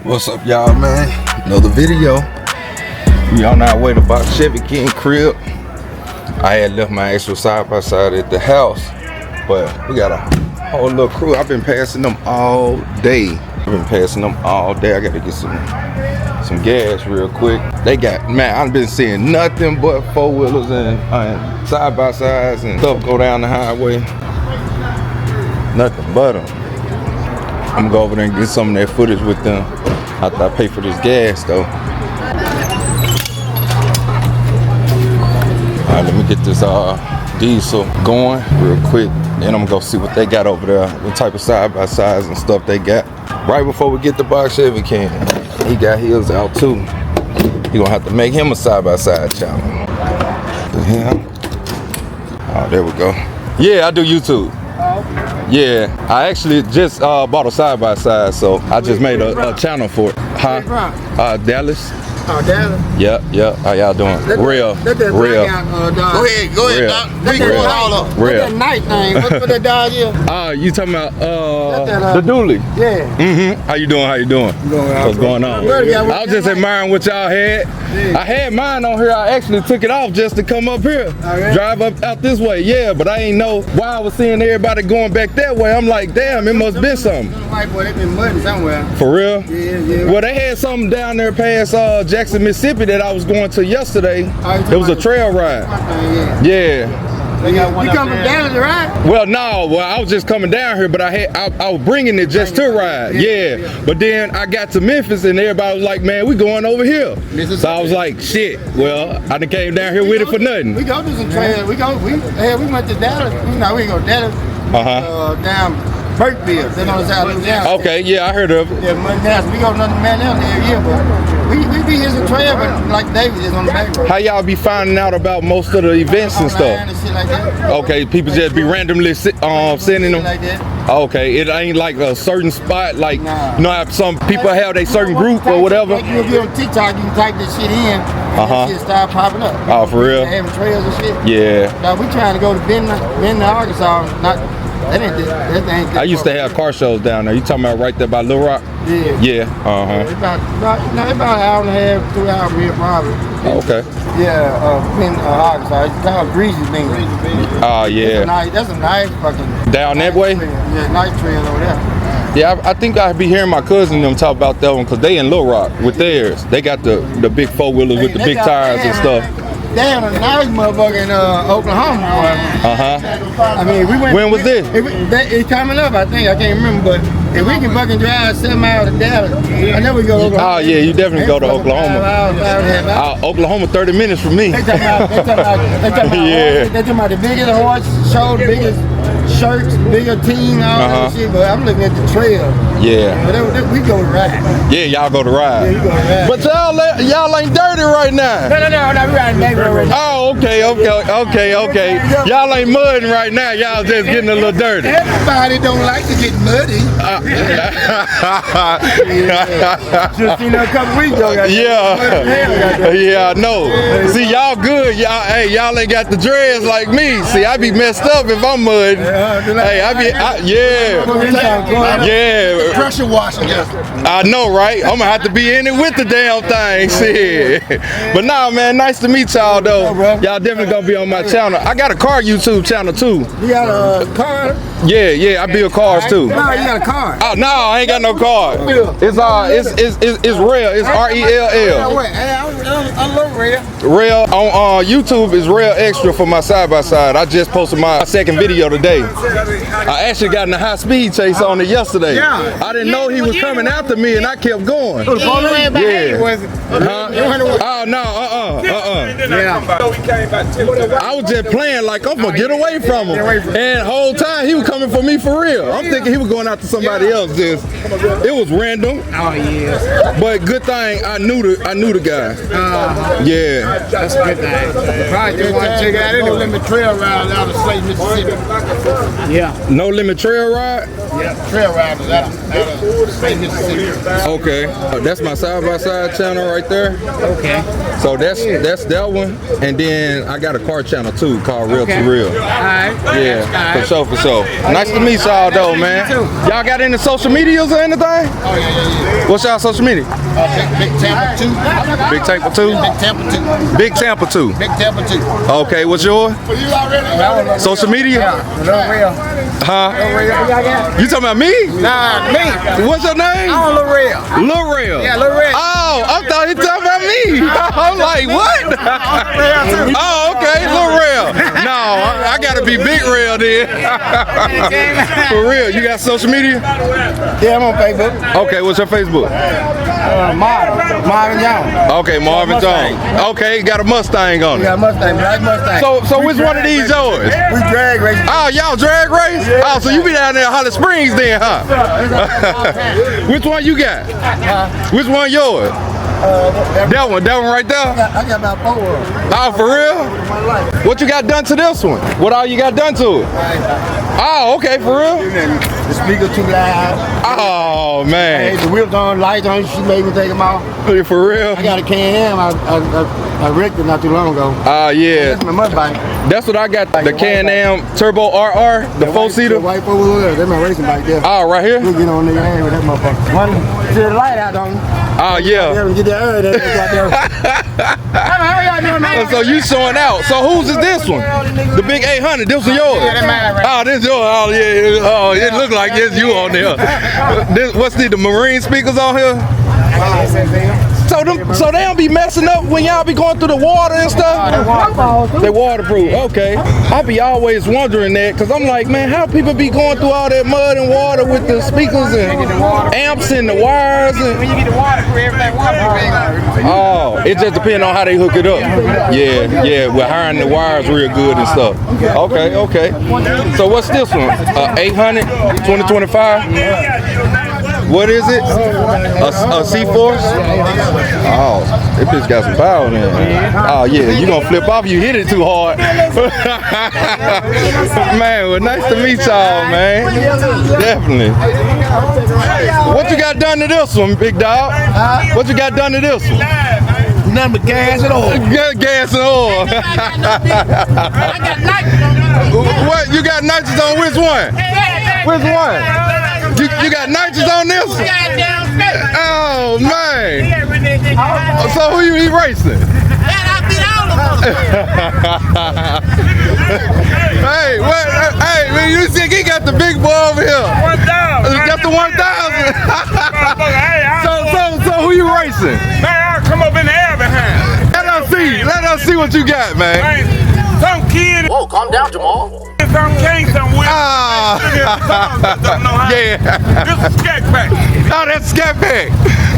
What's up, y'all, man? Another video. We on our way to Box Chevy King crib. I had left my actual side-by-side at the house, but we got a whole little crew. I've been passing them all day. I gotta get some gas real quick. They got, man, I've been seeing nothing but four-wheelers and side-by-sides and stuff go down the highway. Nothing but them. I'm gonna go over there and get some of that footage with them after I pay for this gas, though. All right, let me get this diesel going real quick. Then I'm gonna go see what they got over there, what type of side-by-sides and stuff they got. Right before we get the Box Chevy King, he got his out too. You gonna have to make him a side-by-side channel. Oh, there we go. Yeah, I do YouTube. Yeah, I actually just bought a side-by-side, so I just made a channel for it. Huh? Dallas. Oh, Dallas? Yep. How y'all doing? Rell. Go ahead. Go ahead. What's that night thing? What that dog is? You talking about the dually? Yeah. How you doing? What's going on? I was just admiring what y'all had. I had mine on here. I actually took it off just to come up here. Drive up out this way. Yeah, but I ain't know why I was seeing everybody going back that way. I'm like, damn, it must be something. White boy, they been mudding somewhere. For real? Yeah. Well, they had something down there past Jackson, Mississippi that I was going to yesterday. It was a trail ride. Yeah. You come from Dallas, right? Well, no. Well, I was just coming down here, but I was bringing it just to ride. Yeah. But then I got to Memphis, and everybody was like, "Man, we going over here." So I was like, "Shit." Well, I done came down here with it for nothing. We go do some trails. We went to Dallas. No, we go to Dallas. Down Burkeville. Then on the side of Louisiana. Okay. Yeah, I heard of it. Yeah, we go to another man down there every year, but we be here some trail, but like David is on the back road. How y'all be finding out about most of the events and stuff? And shit like that. Okay, people just be randomly sending them. Like that. Okay, it ain't like a certain spot, like you know how some people have a certain group or whatever. Like you get on TikTok, you can type this shit in, and that shit start popping up. Oh, for real? Having trails and shit. Yeah. Now we trying to go to Benton, Arkansas. That ain't. I used to have car shows down there. You talking about right there by Little Rock? Yeah. Yeah. It's about an hour and a half, 2 hours from here probably. Okay. Yeah, Benton, Arkansas. It's called Breezy Bingo. Oh, yeah. That's a nice fucking. Down that way? Yeah, nice trail over there. Yeah, I think I'd be hearing my cousin them talk about that one because they in Little Rock with theirs. They got the big four-wheelers with the big tires and stuff. Damn, a nice motherfucker in Oklahoma. I mean, we went. When was this? It's coming up, I think. I can't remember, but if we can fucking drive 7 miles to Dallas, I know we go to Oklahoma. Oh, yeah, you definitely go to Oklahoma. Oklahoma, 30 minutes from me. They talking about the biggest horse show, the biggest shirts, bigger team, all that shit, but I'm looking at the trail. Yeah. But we go to ride. Yeah, y'all go to ride. Yeah, you go to ride. But y'all ain't dirty right now. No, we riding back right now. Oh, okay. Y'all ain't mudding right now. Y'all just getting a little dirty. Everybody don't like to get muddy. Just seen her a couple weeks ago. Yeah, I know. See, y'all good. Y'all ain't got the dreads like me. See, I be messed up if I'm mudding. Hey, Pressure washing. I know, right? I'm gonna have to be in it with the damn thing. Shit. But nah, man, nice to meet y'all though. Y'all definitely gonna be on my channel. I got a car YouTube channel too. You got a car? Yeah, I build cars too. No, you got a car. Oh no, I ain't got no car. It's Rell. It's RELL. I love Rell. Rell on YouTube is Rell Extra for my side-by-side. I just posted my second video today. I actually got in a high-speed chase on it yesterday. I didn't know he was coming after me, and I kept going. Yeah. Oh no, I was just playing like I'm gonna get away from him, and the whole time he was coming for me for real. I'm thinking he was going after somebody else. It was random. Oh yeah. But good thing I knew the guy. Yeah. That's a good thing. Probably just want to check out any limit trail ride out of Slate, Mississippi. Yeah. No limit trail ride? trail riders out of state Mississippi. Okay, that's my side-by-side channel right there. Okay. So that's that one, and then I got a car channel too called Rell to Real. Alright. Yeah, for sure. Nice to meet y'all though, man. Y'all got any social medias or anything? Oh yeah. What's y'all social media? Big Tampa 2. Big Tampa 2? Big Tampa 2. Big Tampa 2. Big Tampa 2. Okay, what's yours? You already? Social media? Lil Rell. Huh? You talking about me? Nah, me. What's your name? I'm Lil Rell. Lil Rell. Yeah, Lil Rell. Oh, I thought he talking about me. I'm like, what? Oh, okay, Lil Rell. No, I gotta be Big Rell then. For real, you got social media? Yeah, I'm on Facebook. Okay, what's your Facebook? Marvin Jones. Okay, Marvin Jones. Okay, got a Mustang on it. Yeah, Mustang, black Mustang. So which one of these yours? We drag racing. Oh, y'all drag race? Yeah. Oh, so you be down there in Holly Springs then, huh? Which one you got? Which one yours? That one right there? I got about 4 of them. Oh, for real? What you got done to this one? What all you got done to it? Oh, okay, for real? The speaker too loud. Oh, man. The wheels on, lights on, she made me take them off. For real? I got a Can-Am, I wrecked it not too long ago. Oh, yeah. That's my mud bike. That's what I got, the Can-Am Turbo RR, the 4-seater. The white 4-wheeler, that's my racing bike there. Oh, right here? We'll get on the ass with that motherfucker. One, see the light out on. Oh, yeah. Get that air there. So you showing out. So whose is this one? The big 800. This one yours? Yeah, that's mine right. Oh, this yours. Oh, yeah. Oh, it look like it's you on there. What's the marine speakers on here? So they don't be messing up when y'all be going through the water and stuff? They waterproof. Okay. I be always wondering that because I'm like, man, how people be going through all that mud and water with the speakers and amps and the wires? And... When you get the waterproof, everything waterproof. Oh, it just depends on how they hook it up. Yeah, we're hiring the wires real good and stuff. Okay. So what's this one? 800, 2025? What is it? A C-Force? Oh, this bitch got some power in it. Oh yeah, you gonna flip off if you hit it too hard. Man, well, nice to meet y'all, man. Definitely. What you got done to this one, big dog? What you got done to this one? Nothing but gas and oil. Gas and oil. I got nitrous on. What? You got nitrous on which one? Which one? You got nitrous on this? Oh, man. So who you racing? Hey, what? Hey, man, you think he got the big boy over here? 1,000. Got the 1,000. So who you racing? Man, I'll come up in the air behind. Let us see what you got, man. Some kid. Whoa, calm down, Jamal. Some king somewhere. Yeah. This is SCATPACK. Oh, that's SCATPACK.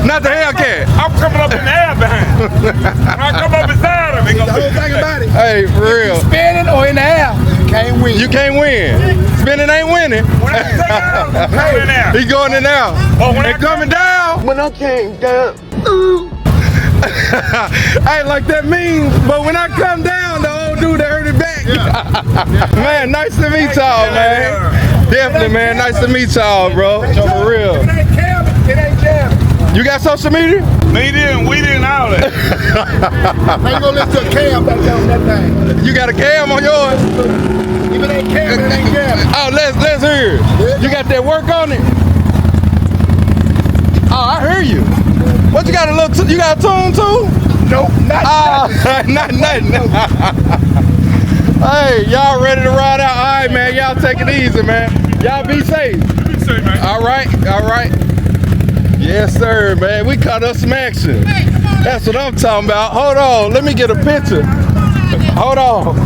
Not the Hellcat. I'm coming up in the air behind. When I come up inside of it, The whole thing about it. Hey, for real. Spinning or in the air, you can't win. You can't win. Spinning ain't winning. when I take out, I'm coming in there. He going in now. Oh, when They I coming down. When I came down, I ain't like that mean, but when I come down, the old dude that hurt it back. Man, nice to meet y'all, man. Definitely, man. Nice to meet y'all, bro. So for real. it ain't jamming. You got social media? Me didn't, we didn't all that. I ain't gonna listen to a cam back there on that thing. You got a cam on yours? If it ain't cam, it ain't jamming. Oh, let's hear it. You got that work on it? Oh, I hear you. What you got you got a tune too? Nope, not Nothing. Hey, y'all ready to ride out? All right, man. Y'all take it easy, man. Y'all be safe. Be safe, man. All right. Yes, sir, man. We caught us some action. That's what I'm talking about. Hold on. Let me get a picture. Hold on.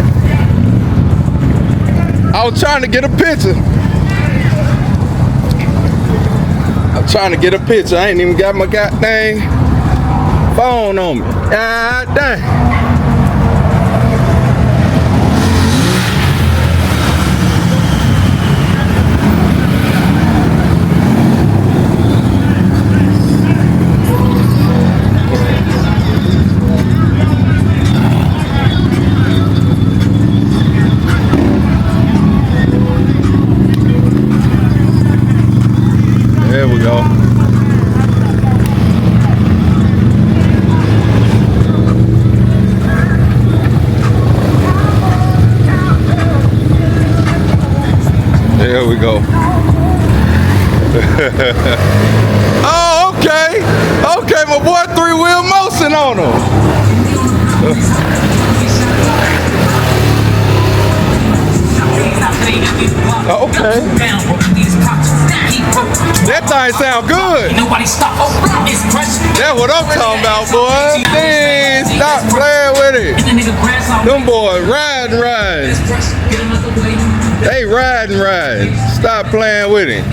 I was trying to get a picture. I ain't even got my goddamn phone on me. God dang. go. Oh, okay. Okay, my boy 3-wheel motion on him. Okay. That thing sound good. That's what I'm talking about, boy. Damn, stop playing with it. Them boys riding. They riding. Stop playing with it.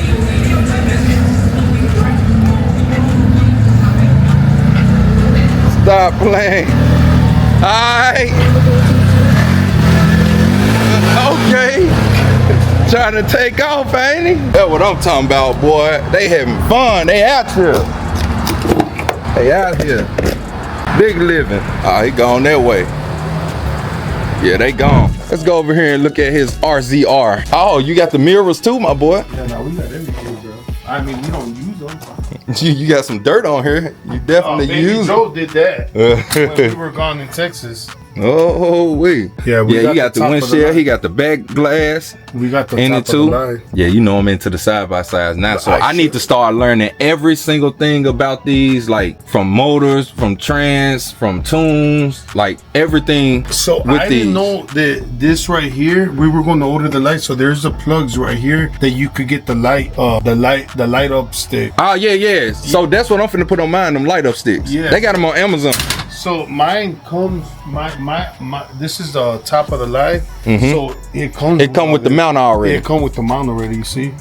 Stop playing. Alright. Okay. Trying to take off, ain't he? That's what I'm talking about, boy. They having fun. They out here. They out here. Big living. Oh, he gone that way. Yeah, they gone. Let's go over here and look at his RZR. Oh, you got the mirrors too, my boy? Yeah, no, we got everything, bro. I mean, we don't use them. You got some dirt on here. You definitely use it. Joe did that when we were gone in Texas. Oh, we. Yeah, you got the windshield. He got the back glass. We got the in top it too. Of the line. Yeah, you know I'm into the side by sides now, so I need to start learning every single thing about these, like from motors, from trans, from tunes, like everything. So with I these. didn't know that this right here, we were going to order the light. So there's the plugs right here that you could get the light up stick. Oh yeah. So that's what I'm finna put on mine. Them light up sticks. Yeah. They got them on Amazon. So mine comes, this is the top of the line. So it comes. It come with the mount already. Yeah, it come with the mount already. You see?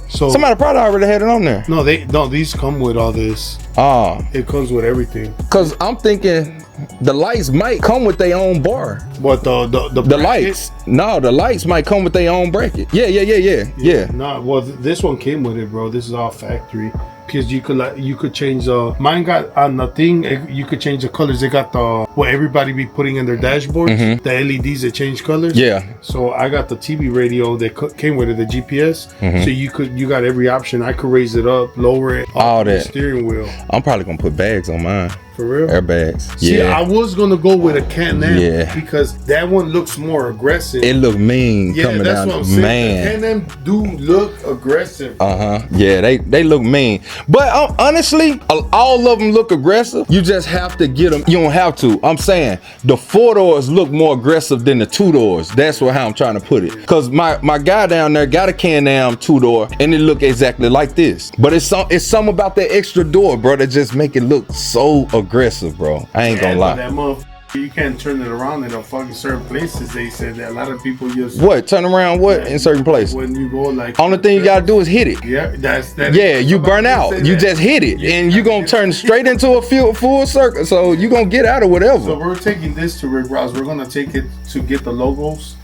So somebody probably already had it on there. No, these come with all this. It comes with everything. Cause I'm thinking the lights might come with their own bar. What the lights? No, the lights might come with their own bracket. Yeah. No, well this one came with it, bro. This is all factory. Because you could change mine got on the thing. You could change the colors. They got what everybody be putting in their dashboards. The LEDs that change colors. Yeah. So I got the TV radio that came with it, the GPS. So you got every option. I could raise it up, lower it, all that. The steering wheel. I'm probably gonna put bags on mine. For real? Airbags. See, I was gonna go with a Can-Am because that one looks more aggressive. It look mean coming down. What I'm saying. Man, the Can-Am do look aggressive. Yeah, they look mean. But honestly, all of them look aggressive. You just have to get them. You don't have to. I'm saying the 4-doors look more aggressive than the 2-doors. That's how I'm trying to put it. Cause my guy down there got a Can-Am 2-door and it look exactly like this. But it's something about that extra door, bro, that just make it look so aggressive, bro. I ain't gonna lie. That you can't turn it around in a fucking certain places. They said that a lot of people use turn around in certain places. When you go like only thing you gotta do is hit it. Yeah, that. Yeah, you burn out. You just hit it, and you gonna turn straight into a full circle. So you gonna get out of whatever. So we're taking this to Rick Ross. We're gonna take it to get the logos.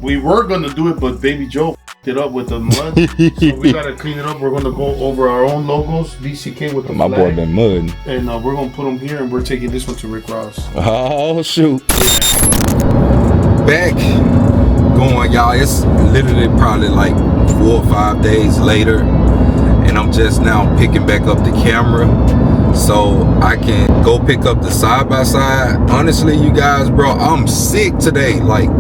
We were gonna do it, but Baby Joe it up with the mud. So we gotta clean it up. We're gonna go over our own logos. BCK with the my boy been mudding. And we're gonna put them here, and we're taking this one to Rick Ross. Oh shoot! Back going, y'all. It's literally probably like 4 or 5 days later, and I'm just now picking back up the camera so I can go pick up the side by side. Honestly, you guys, bro, I'm sick today. Like,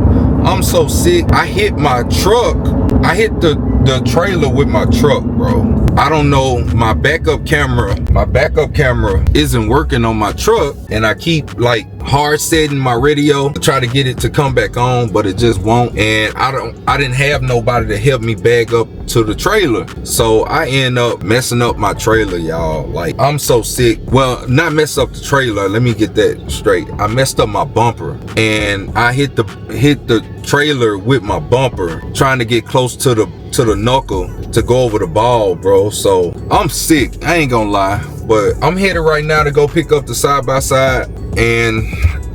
I'm so sick. I hit my truck. I hit the trailer with my truck, bro. I don't know, my backup camera isn't working on my truck, and I keep like hard setting my radio to try to get it to come back on, but it just won't. And I didn't have nobody to help me bag up to the trailer, so I end up messing up my trailer, y'all. Like, I'm so sick. Well, not mess up the trailer, let me get that straight. I messed up my bumper, and I hit the trailer with my bumper trying to get close to the knuckle to go over the ball, bro. So I'm sick, I ain't gonna lie, but I'm headed right now to go pick up the side by side, and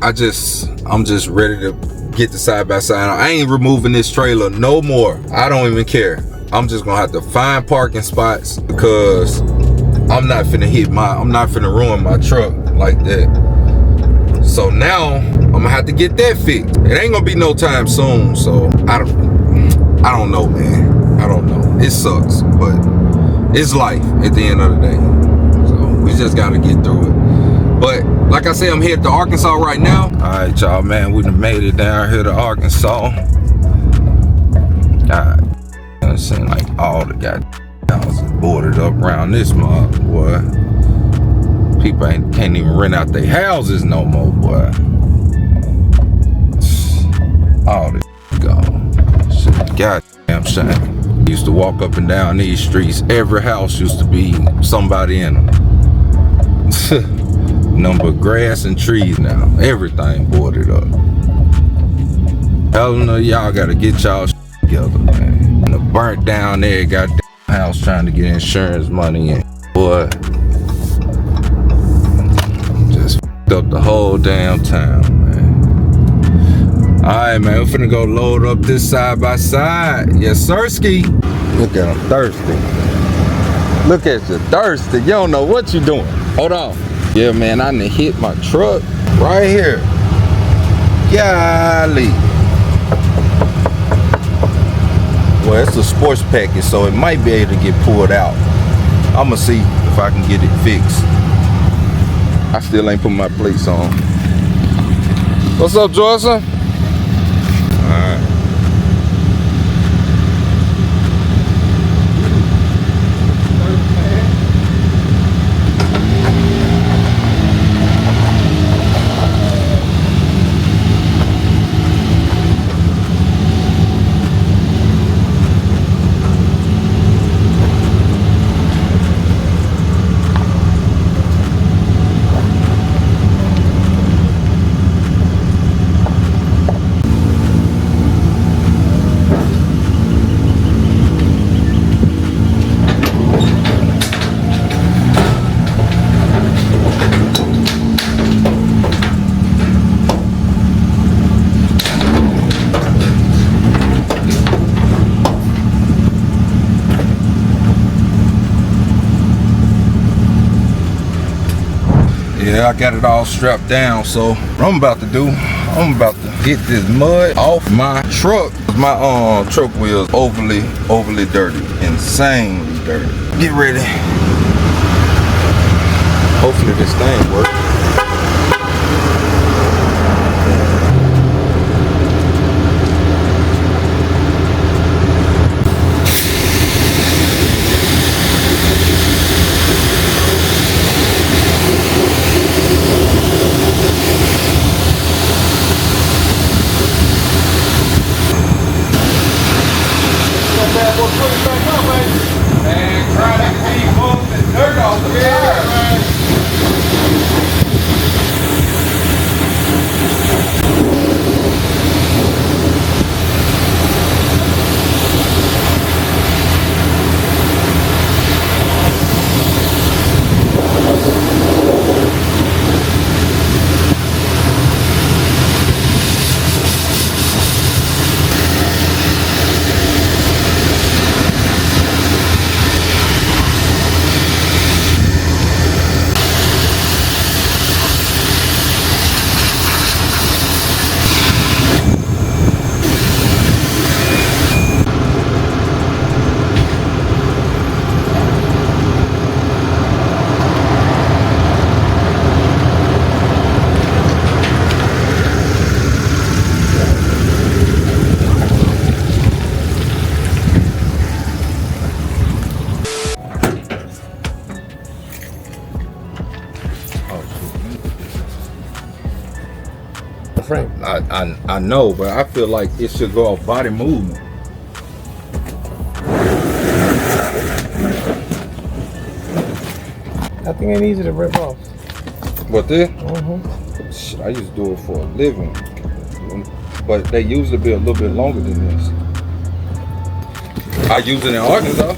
I'm just ready to get the side by side. I ain't removing this trailer no more. I don't even care. I'm just gonna have to find parking spots because I'm not finna ruin my truck like that. So now I'm gonna have to get that fixed. It ain't gonna be no time soon, so I don't know, man. I don't know. It sucks, but it's life at the end of the day. So we just gotta get through it. But like I said, I'm headed to Arkansas right now. All right, y'all, man, we done made it down here to Arkansas. God, done seen like all the goddamn houses boarded up around this mug, boy. People can't even rent out their houses no more, boy. All this gone. Shit, goddamn shame. Used to walk up and down these streets. Every house used to be somebody in them. Number of grass and trees now. Everything boarded up. Hell no, y'all gotta get y'all shit together, man. And the burnt down there goddamn house trying to get insurance money and boy. Just f***ed up the whole damn town, man. Alright, man, we're finna go load up this side by side. Yes, sirski. Look at him thirsty. Look at you thirsty. You don't know what you doing. Hold on. Yeah, man, I done hit my truck right here. Golly. Well, it's a sports package, so it might be able to get pulled out. I'ma see if I can get it fixed. I still ain't put my plates on. What's up, Joyson? Alright. Yeah, I got it all strapped down, so what I'm about to do, I'm about to get this mud off my truck. My truck wheel's overly dirty, insanely dirty. Get ready. Hopefully this thing works. Frame. I know, but I feel like it should go off body movement. I think ain't easy to rip off. What this? Mm-hmm. I used to do it for a living, but they usually be a little bit longer than this. I used it in Arkansas.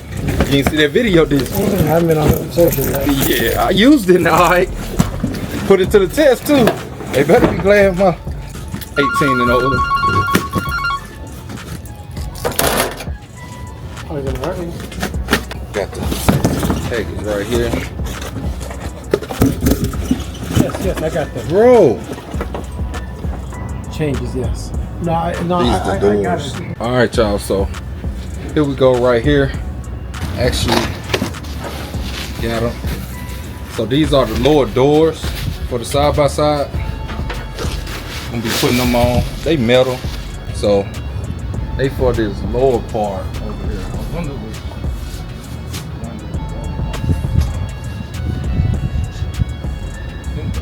You didn't see that video, did you? I haven't been on social yet. Yeah, I used it. All right, put it to the test too. They better be glad my 18 and older. Oh, is it working? Got the package right here. Yes, I got the Bro, changes. Yes. No, I these got doors. it. All right, y'all. So here we go right here. Actually, got them. So these are the lower doors for the side by side. I'm gonna be putting them on. They metal, so they for this lower part over here. The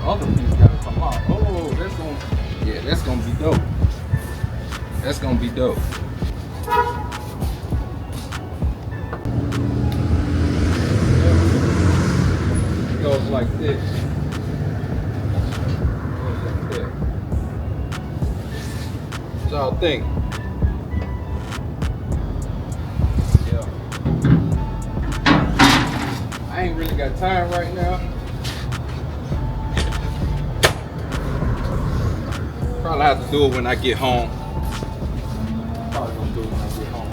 other piece gotta come out. Oh, that's gonna be dope. That's gonna be dope. It goes like this. Goes like that. What y'all think? Yeah. I ain't really got time right now. Probably have to do it when I get home. Probably gonna do it when I get home.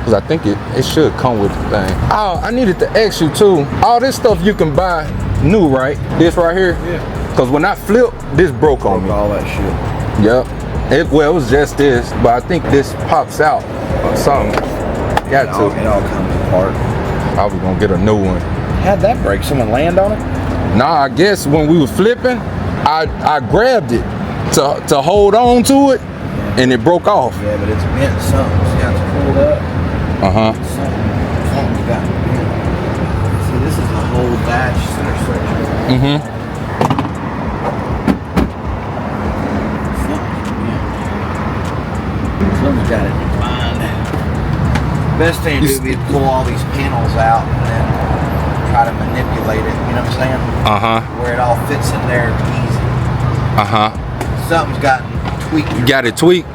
Cause I think it should come with the thing. Oh, I needed to ask you too. All this stuff you can buy new, right? This right here? Yeah. Cause when I flipped, this broke on me. All that shit. Yep. It was just this, but I think this pops out or something. Got to. It all comes apart. I was gonna get a new one. How'd that break? Someone land on it? Nah, I guess when we were flipping, I grabbed it to hold on to it, and it broke off. Yeah, but it's bent something. See how it's pulled up? Something's got bent. See, this is the whole dash center section. Something's got it defined. Best thing to do would be to pull all these panels out and then try to manipulate it. You know what I'm saying? Where it all fits in there easy. Something's gotten tweaked. You got it tweaked?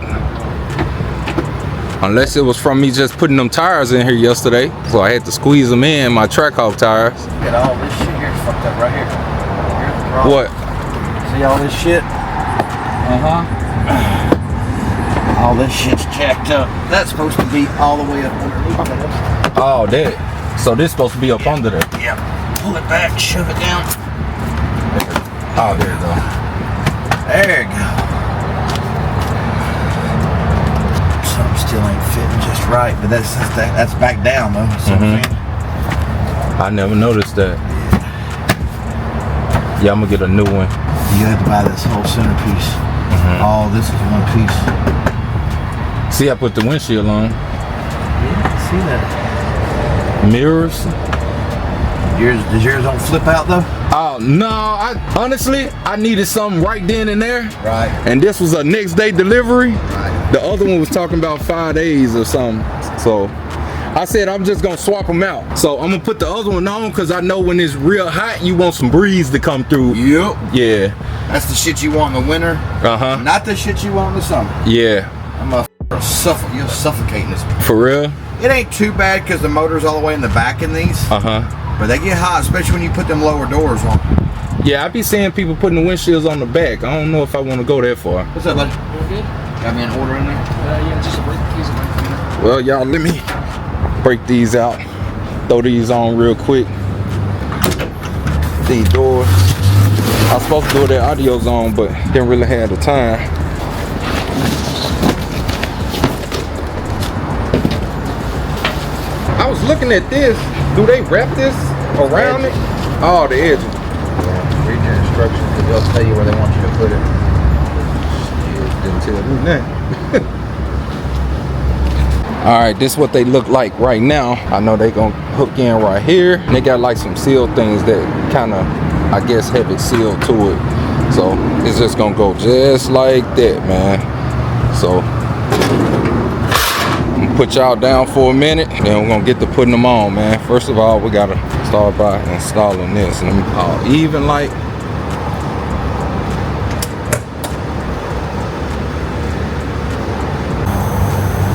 Unless it was from me just putting them tires in here yesterday, so I had to squeeze them in, my Trackhawk tires. Look at all this shit here. It's fucked up right here. Here's the problem. What? See all this shit? All this shit's jacked up. That's supposed to be all the way up underneath. Oh, that. So this supposed to be up under there. Yeah. Pull it back, shove it down. Oh, there you go. There you go. Something still ain't fitting just right, but that's back down though. I never noticed that. Yeah, I'm gonna get a new one. You have to buy this whole centerpiece. All this is one piece. See, I put the windshield on. Yeah, see that. Mirrors. Does yours don't flip out though? Oh no, honestly I needed something right then and there. Right. And this was a next day delivery. Right. The other one was talking about 5 days or something. So I said I'm just gonna swap them out. So I'm gonna put the other one on because I know when it's real hot you want some breeze to come through. Yep. Yeah. That's the shit you want in the winter. Not the shit you want in the summer. Yeah. You're suffocating this. For real? It ain't too bad because the motor's all the way in the back in these. But they get hot, especially when you put them lower doors on. Yeah, I be seeing people putting the windshields on the back. I don't know if I want to go that far. What's up, buddy? You good? Got me an order in there? Yeah, just break the keys in my computer. Well, y'all, let me break these out. Throw these on real quick. These doors. I was supposed to do the audio's on, but didn't really have the time. I was looking at this. Do they wrap this around it? Oh, the edges. Yeah, read your instructions and they'll tell you where they want you to put it. Didn't tell me that. All right, this is what they look like right now. I know they gonna hook in right here. They got like some seal things that kind of, I guess, have it sealed to it. So it's just gonna go just like that, man. So I'm gonna put y'all down for a minute, then we're gonna get to putting them on, man. First of all, we gotta start by installing this. And all even like.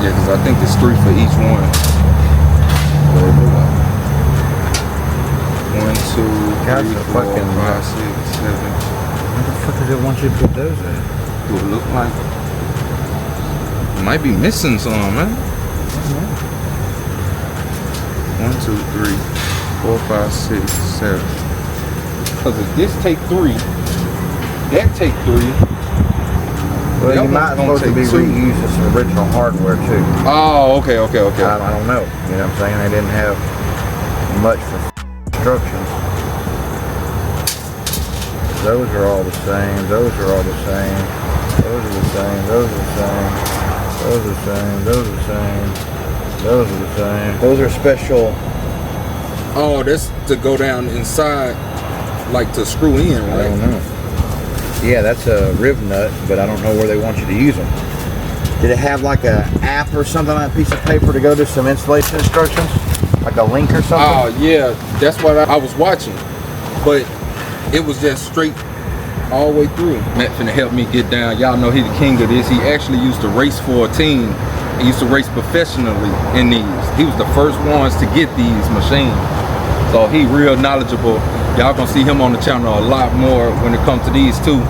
Yeah, because I think there's 3 for each one. 1, 2, 3, 4, 5, 6, 7. Where the fuck does it want you to put those at? Do it look like? It might be missing some, man. 1, 2, 3, 4, 5, 6, 7. Because if this take 3, that take 3. Well, you might supposed to be reusing some original hardware too. Oh, okay. I don't know. You know what I'm saying? They didn't have much for instructions. Those are all the same. Those are all the same. Those are the same. Those are the same. Those are the same. Those are the same. Those are the same. Those are special. Oh, that's to go down inside, like to screw in, right? I don't know. Yeah, that's a rib nut, but I don't know where they want you to use them. Did it have like a app or something on a piece of paper to go to some installation instructions? Like a link or something? Oh, yeah, that's what I was watching. But it was just straight all the way through. Matt finna help me get down. Y'all know he the king of this. He actually used to race for a team. He used to race professionally in these. He was the first ones to get these machines. So he real knowledgeable. Y'all gonna see him on the channel a lot more when it comes to these too.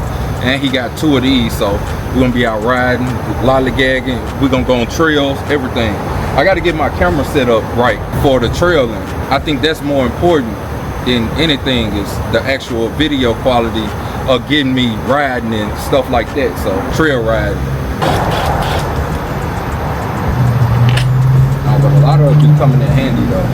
And he got 2 of these, so we're gonna be out riding, lollygagging. We're gonna go on trails, everything. I gotta get my camera set up right for the trailing. I think that's more important than anything, is the actual video quality of getting me riding and stuff like that. So trail riding. But a lot of it be coming in handy though.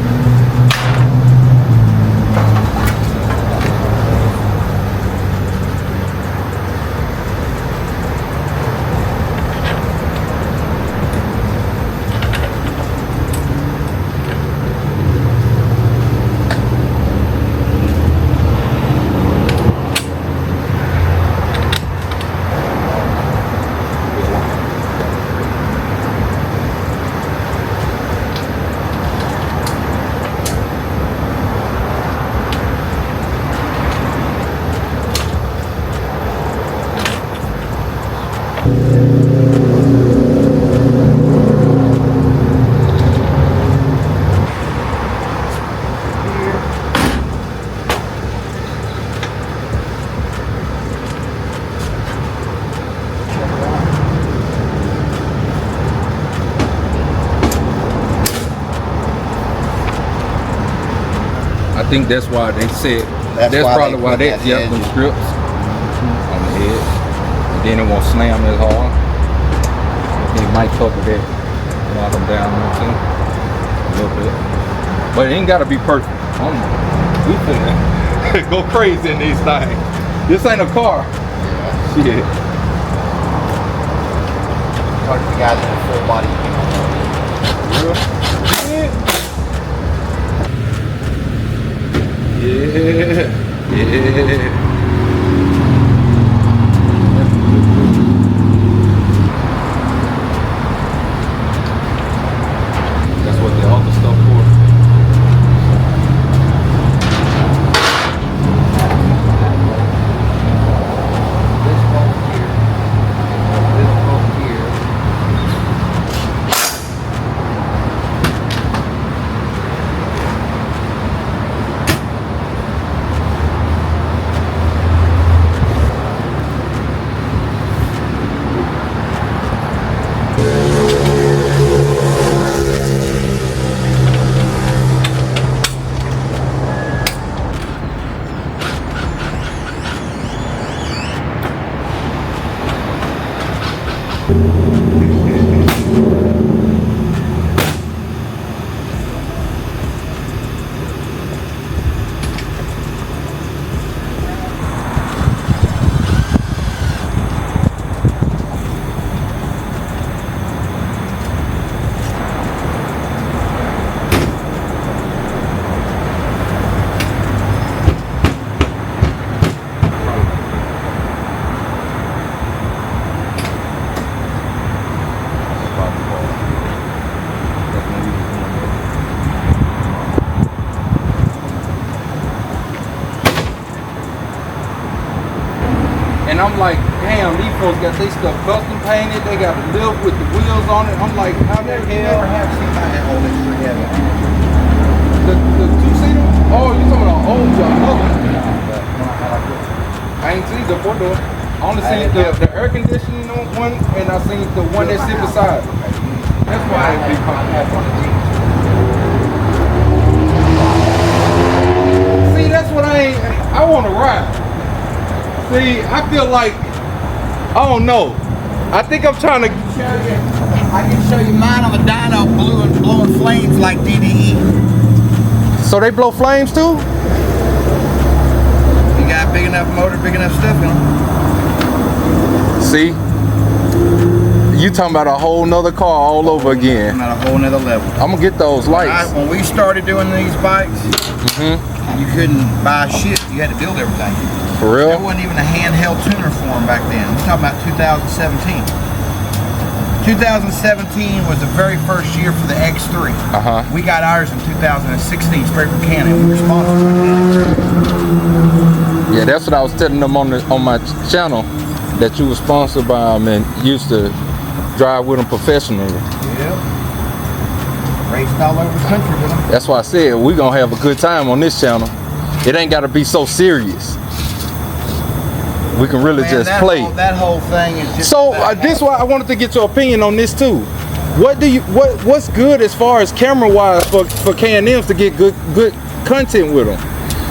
I think that's why they said, that's probably why they, yep, them strips on the head. And then it won't slam as hard. It might cover that, knock them down too, a little bit. But it ain't gotta be perfect. We finna go crazy in these things. This ain't a car. Shit. Talk to the guys in a full body. Yeah. Yeah. That's what the other stuff for. And I'm like, damn, these folks got their stuff custom painted. They got a lift with the wheels on it. I'm like, how the hell? Never have seen my old extra heavy. The two-seater? Oh, you talking about old job? I ain't seen the four door. I only seen the air conditioning one, and I seen the one that sit beside. That's why I ain't big comfortable. See, that's what I want to ride. See, I feel like, I don't know. I think I'm trying to show you. I can show you mine on the dyno blowing flames like DDE. So they blow flames too? You got a big enough motor, big enough stuff in them. See? You talking about a whole nother car all over again. At a whole nother level. I'm gonna get those lights. When we started doing these bikes, you couldn't buy shit. You had to build everything. For real? There wasn't even a handheld tuner for them back then. We're talking about 2017. 2017 was the very first year for the X3. We got ours in 2016, straight from Canada. We were sponsored by Canada. Yeah, that's what I was telling them on my channel, that you were sponsored by them and used to drive with them professionally. Yep. Raced all over the country with them. That's why I said we're gonna have a good time on this channel. It ain't gotta be so serious. We can really just play. That whole thing is just. So this why I wanted to get your opinion on this too. What's good as far as camera wise for K&Ms to get good content with them?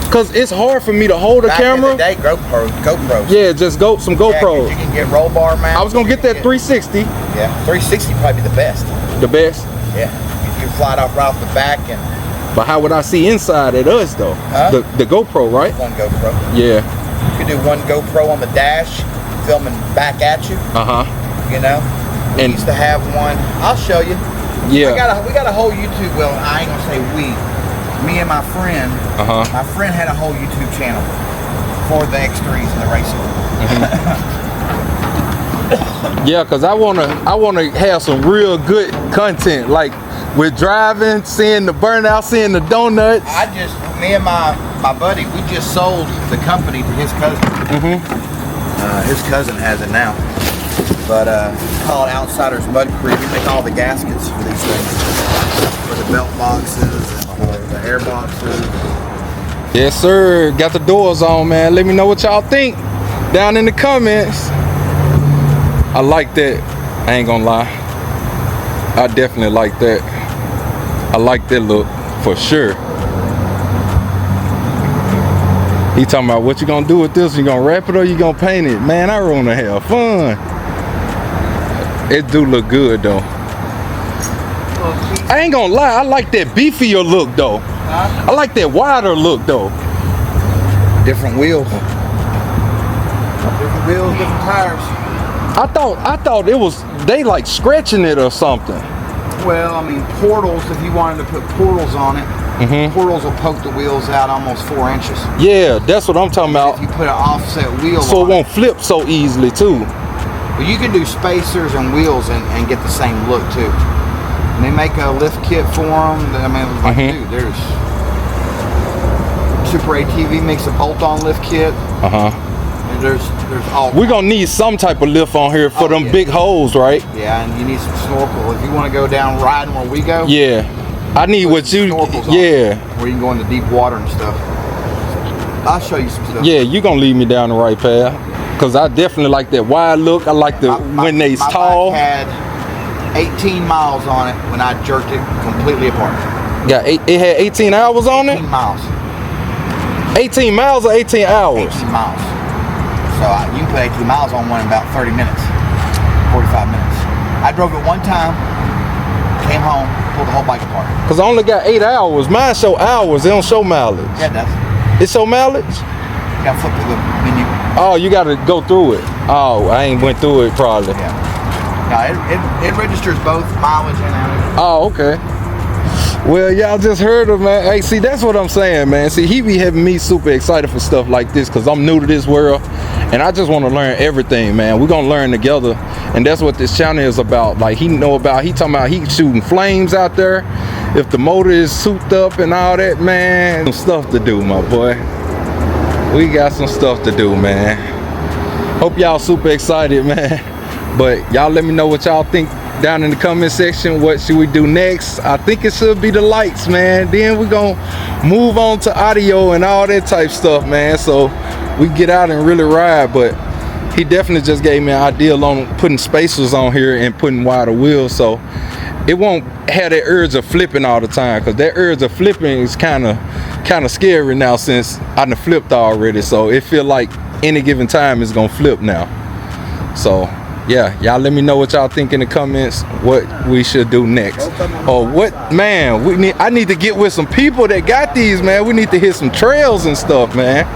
Cause it's hard for me to hold a camera. In the day, GoPros. Yeah, just some GoPros. You can get roll bar mount. I was gonna get that 360. Yeah, 360 probably the best. The best. Yeah, you fly it off right off the back and. But how would I see inside at us though? Huh? The GoPro, right? One GoPro. Yeah. You can do one GoPro on the dash, filming back at you. You know. We used to have one. I'll show you. Yeah. We got a whole YouTube. Well, I ain't gonna say we. Me and my friend. My friend had a whole YouTube channel for the X3s and the racing. Yeah, cause I wanna have some real good content, like with driving, seeing the burnout, seeing the donuts. Me and my buddy, we just sold the company to his cousin. His cousin has it now, but called Outsiders Mud Creek. We make all the gaskets for these things, for the belt boxes and the air boxes. Yes, sir. Got the doors on, man. Let me know what y'all think down in the comments. I like that. I ain't gonna lie. I definitely like that. I like that look for sure. He talking about what you gonna do with this? You gonna wrap it or you gonna paint it? Man, I wanna have fun. It do look good though. I ain't gonna lie, I like that beefier look though. I like that wider look though. Different wheels. Different wheels, different tires. I thought it was they like scratching it or something. Well, I mean portals. If you wanted to put portals on it, portals will poke the wheels out almost 4 inches. Yeah, that's what I'm talking about. If you put an offset wheel so on it won't flip so easily too. But you can do spacers and wheels and get the same look too. And they make a lift kit for them. I mean, like, dude, there's Super ATV makes a bolt-on lift kit. And there's all. We're gonna need some type of lift on here for them big holes, right? Yeah, and you need some snorkel if you want to go down riding where we go. Yeah, I need what you. Yeah. Where you can go into deep water and stuff. I'll show you some stuff. Yeah, you gonna lead me down the right path. Cause I definitely like that wide look. I like the when they's tall. My bike had 18 miles on it when I jerked it completely apart. Yeah, it had 18 hours on it? 18 miles. 18 miles or 18 hours? 18 miles. So you can put 18 miles on one in about 30 minutes, 45 minutes. I drove it one time, came home, pulled the whole bike apart. Cause I only got 8 hours. Mine show hours, they don't show mileage. Yeah, it does. It show mileage? You gotta flip through the menu. Oh, you gotta go through it. Oh, I ain't went through it probably. Yeah. No, it registers both mileage and hours. Oh, okay. Well, y'all just heard him, man. Hey, see, that's what I'm saying, man. See, he be having me super excited for stuff like this because I'm new to this world and I just want to learn everything, man. We're gonna learn together, and that's what this channel is about. Like, he talking about he shooting flames out there. If the motor is souped up and all that, man, some stuff to do, my boy. We got some stuff to do, man. Hope y'all super excited, man. But y'all let me know what y'all think down in the comment section. What should we do next? I think it should be the lights, man. Then we're gonna move on to audio and all that type stuff, man, so we get out and really ride. But he definitely just gave me an idea on putting spacers on here and putting wider wheels, so it won't have that urge of flipping all the time, because that urge of flipping is kind of scary now since I done flipped already. So it feel like any given time is gonna flip now. So yeah, y'all let me know what y'all think in the comments, what we should do next, or what, man, I need to get with some people that got these, man. We need to hit some trails and stuff, man.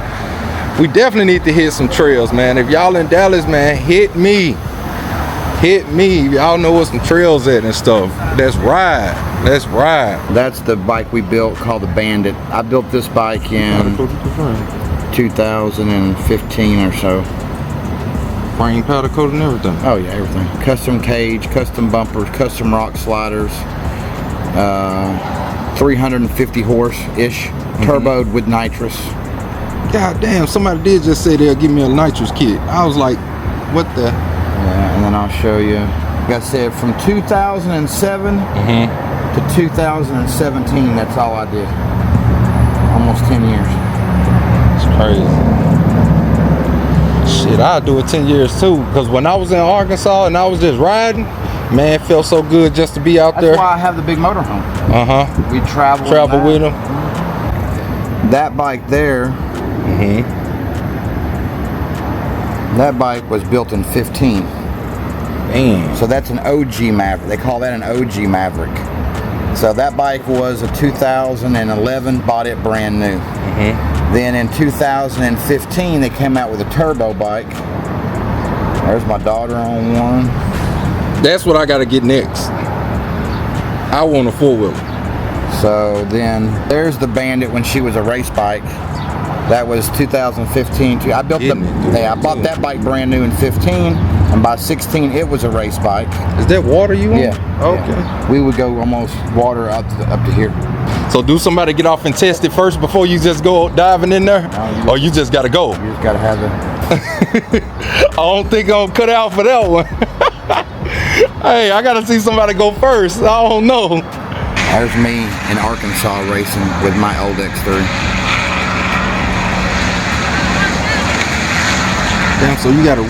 We definitely need to hit some trails, man. If y'all in Dallas, man, hit me. Hit me. Y'all know where some trails at and stuff. Let's ride. Let's ride. That's the bike we built called the Bandit. I built this bike in 2015 or so. Frame, powder coat, and everything. Oh yeah, everything. Custom cage, custom bumpers, custom rock sliders. 350 horse-ish, turboed with nitrous. God damn, somebody did just say they'll give me a nitrous kit. I was like, what the? Yeah, and then I'll show you. Like I said, from 2007 to 2017, that's all I did. Almost 10 years. It's crazy. Shit, I'll do it 10 years too. Because when I was in Arkansas and I was just riding, man, it felt so good just to be out there. That's why I have the big motorhome. We travel with them. That bike there, that bike was built in 15. Damn. So that's an OG Maverick. They call that an OG Maverick. So that bike was a 2011, bought it brand new. Then in 2015, they came out with a turbo bike. There's my daughter on one. That's what I got to get next. I want a four-wheeler. So then there's the Bandit when she was a race bike. That was 2015 too. I built I bought that bike brand new in 15, and by 16 it was a race bike. Is that water you want? Yeah. Okay. Yeah. We would go almost water up to here. So do somebody get off and test it first before you just go diving in there? Or you just got to go? You just got to have the... I don't think I'm cut out for that one. Hey, I got to see somebody go first. I don't know. There's me in Arkansas racing with my old X3. Damn, so you gotta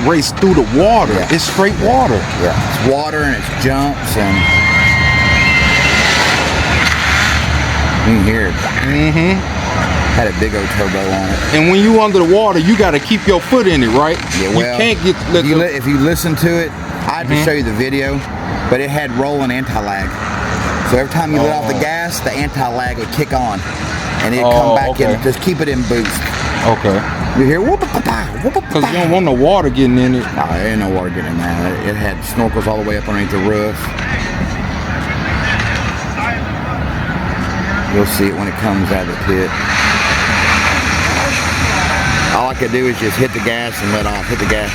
race through the water. Yeah. It's straight water. Yeah, it's water and it's jumps and you can hear it. Had a big old turbo on it. And when you under the water, you gotta keep your foot in it, right? Yeah, well, you can't get. If you listen to it, I had to show you the video, but it had rolling anti-lag. So every time you let off the gas, the anti-lag would kick on, and it'd come back in. Just keep it in boost. Okay. You hear whoop-a-pa-pa, whoop-a-pa-pa. Because you don't want no water getting in it. No, there ain't no water getting in there. It had snorkels all the way up underneath the roof. You'll see it when it comes out of the pit. All I could do is just hit the gas and let off. Hit the gas.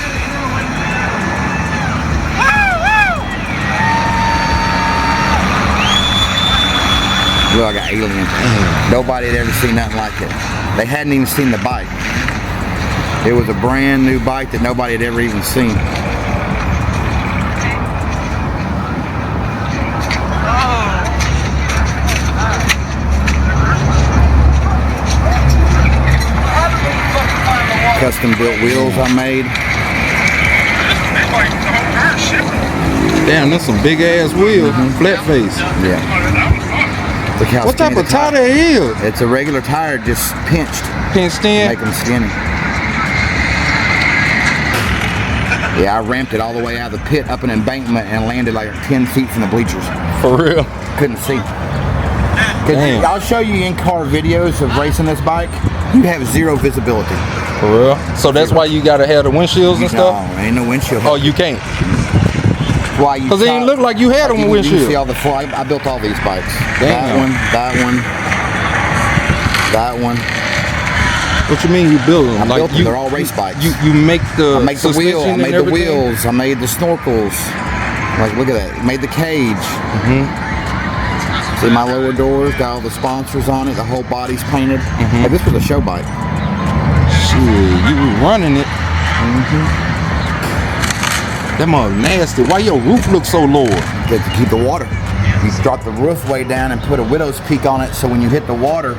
Look, I got alien. Nobody had ever seen nothing like it. They hadn't even seen the bike. It was a brand new bike that nobody had ever even seen. Custom built wheels I made. Damn, that's some big ass wheels. Flat face. Yeah. Look how What type of tire that is? It's a regular tire, just pinched. Pinched in? Make them skinny. Yeah, I ramped it all the way out of the pit up an embankment and landed like 10 feet from the bleachers. For real? Couldn't see. I'll show you in-car videos of racing this bike. You have zero visibility. For real? So that's why you gotta have the windshields and stuff? No, ain't no windshield. Oh, you can't? Why you? Because it didn't look like you had them with windshield. You see all the I built all these bikes. Damn. That one. What you mean you build them? I built them. They're all race bikes. You make the I make the wheel. I made the wheels. I made the snorkels. Like, look at that. Made the cage. See my lower doors, got all the sponsors on it. The whole body's painted. Like, this was a show bike. Shit, you were running it. That mother nasty. Why your roof look so low? To keep the water. You drop the roof way down and put a widow's peak on it, so when you hit the water,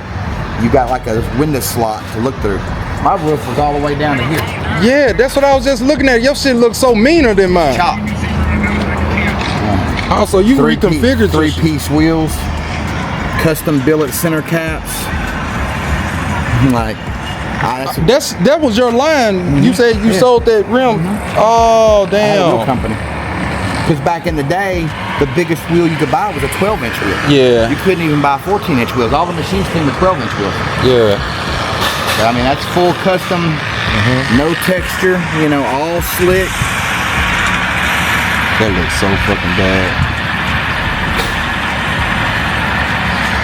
you got like a window slot to look through. My roof was all the way down to here. Yeah, that's what I was just looking at. Your shit looks so meaner than mine. Chopped. Also, you reconfigured three-piece wheels, custom billet center caps. Like, that was your line. You said you sold that rim. Oh, damn. I had a wheel company. Because back in the day, the biggest wheel you could buy was a 12-inch wheel. Yeah. You couldn't even buy 14-inch wheels. All the machines came with 12-inch wheels. Yeah. So, I mean, that's full custom, no texture, you know, all slick. That looks so fucking bad.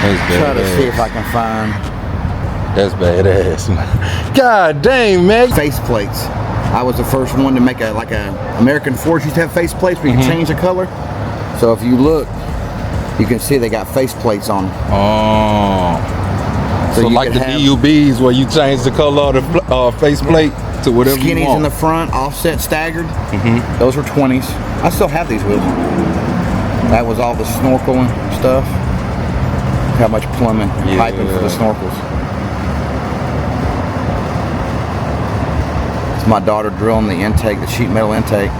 That's badass. Try to see if I can find That's badass. God dang, man. face plates. I was the first one to make a American Force used to have face plates where you can change the color. So if you look, you can see they got face plates on them. Oh. So you like could the have DUBs where you change the color of the face plate to whatever you skinnies want. in the front, offset staggered. Those were 20s. I still have these wheels. That was all the snorkeling stuff. How much plumbing, and piping for the snorkels. It's my daughter drilling the intake, the sheet metal intake.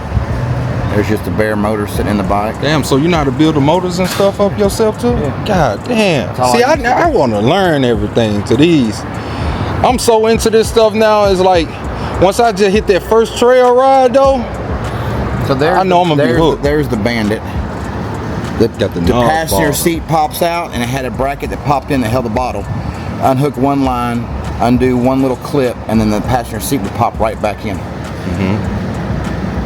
There's just a bare motor sitting in the bike. Damn, so you know how to build the motors and stuff up yourself too? Yeah. God damn. all See, I I want to learn everything to these. I'm so into this stuff now. It's like, once I just hit that first trail ride though, So there's I know I'm gonna be hooked. There's the Bandit. got the passenger bar. seat pops out and it had a bracket that popped in that held the bottle. Unhook one line, undo one little clip, and then the passenger seat would pop right back in.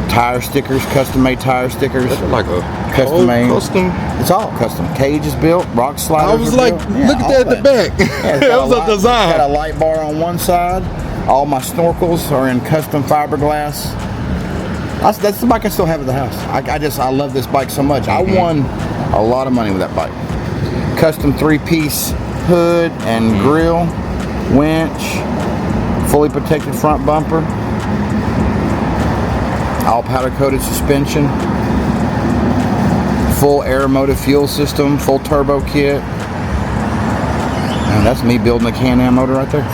Tire stickers, custom made tire stickers. That's like a Custom made. Custom. It's all custom. Cage is built, rock sliders I was are like, built. look all at that at the back. Yeah, That was a design. Got a light bar on one side. All my snorkels are in custom fiberglass. That's the bike I still have at the house. I love this bike so much. I won a lot of money with that bike. Custom 3-piece hood and grill, winch, fully protected front bumper, all powder coated suspension, full Aeromotive fuel system, full turbo kit. And that's me building a Can-Am motor right there.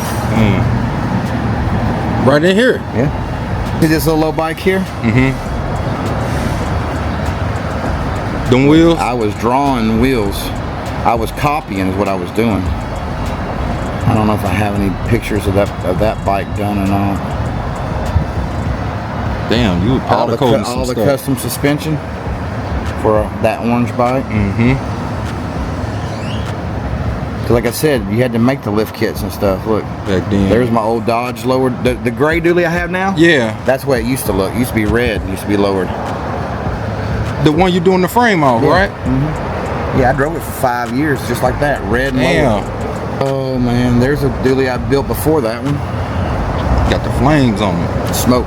Right in here. Yeah. See this little low bike here? Them wheels. I was drawing wheels. I was copying is what I was doing. I don't know if I have any pictures of that bike done or not. Damn, you were powder coating some all the stuff. custom suspension for that orange bike. Cause like I said, you had to make the lift kits and stuff. Look, Back then. there's my old Dodge lowered. The gray dually I have now. Yeah. That's the way it used to look. It used to be red. It used to be lowered. The one you're doing the frame off, right? Yeah, I drove it for 5 years, just like that, red and Damn. lowered. Oh man, there's a dually I built before that one. Got the flames on it. Smoke.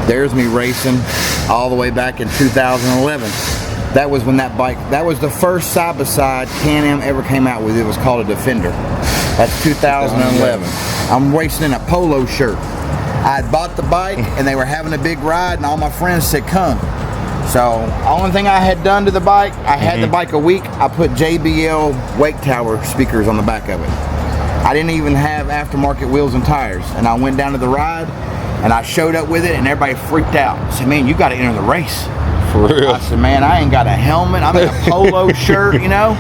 There's me racing all the way back in 2011. That was when that bike, that was the first side-by-side Can-Am ever came out with. It was called a Defender. That's 2011. I'm racing in a polo shirt. I had bought the bike and they were having a big ride and all my friends said come. So only thing I had done to the bike, I had the bike a week, I put JBL Wake Tower speakers on the back of it. I didn't even have aftermarket wheels and tires. And I went down to the ride and I showed up with it and everybody freaked out. I said, man, you got to enter the race. For real. I said, man, I ain't got a helmet. I'm in a polo shirt, you know.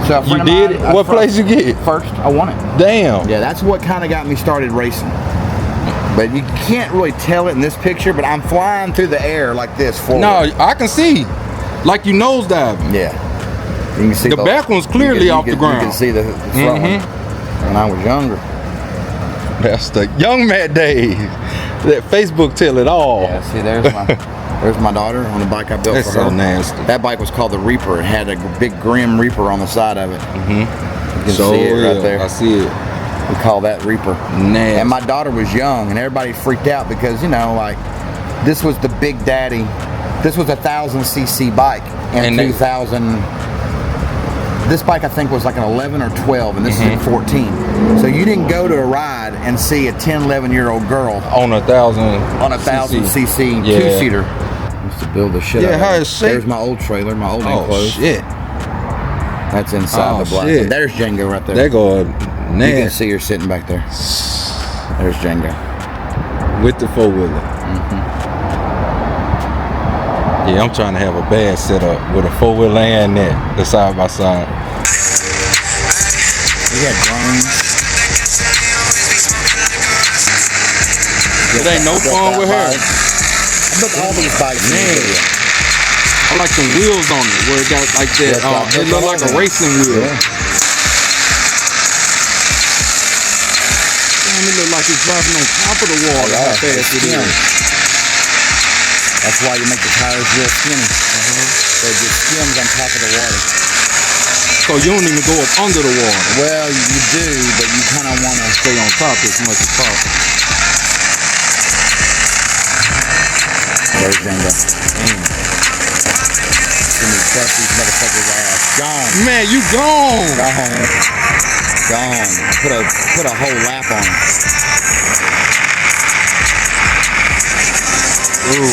So a friend You of did mine, it? What place you get? First, I won it. Damn. Yeah, that's what kind of got me started racing. But you can't really tell it in this picture, but I'm flying through the air like this forward. No, I can see. Like you nosediving. Yeah. You can see The back one's clearly off the ground. You can see the front one. When I was younger. That's the young man days. That Facebook tell it all. Yeah, see, there's my daughter on the bike I built That's for her. so nasty. That bike was called the Reaper. It had a big Grim Reaper on the side of it. You can So see it right there. I see it. We call that Reaper. Nasty. And my daughter was young, and everybody freaked out because, you know, like, this was the Big Daddy. This was a 1,000cc bike in 2000. This bike, I think, was like an 11 or 12, and this is a 14. So you didn't go to a ride and see a 10, 11-year-old girl on a 1,000cc Yeah. two-seater. Used to build the shit out of how it. it's shaped. There's my old trailer, my old Oh enclosed. shit. That's inside the black. shit. And there's Django right there. They go You can nasty see her sitting back there. There's Django. with the four-wheeler. Yeah, I'm trying to have a bad setup with a four-wheeler and that, the side-by-side. We got drones. It ain't no fun with her. I built all these bikes. Man. I like the wheels on it, where it got like that. It look like a racing wheel. Yeah. Damn, it look like it's driving on top of the water. How fast it is. That's why you make the tires real skinny. So it just skims on top of the water. So you don't even go up under the water. Well, you do, but you kind of want to Stay on top as much as possible. There's Django. Let me crush these motherfuckers ass. Gone. Man, you gone. Gone. Put a whole lap on it. Ooh.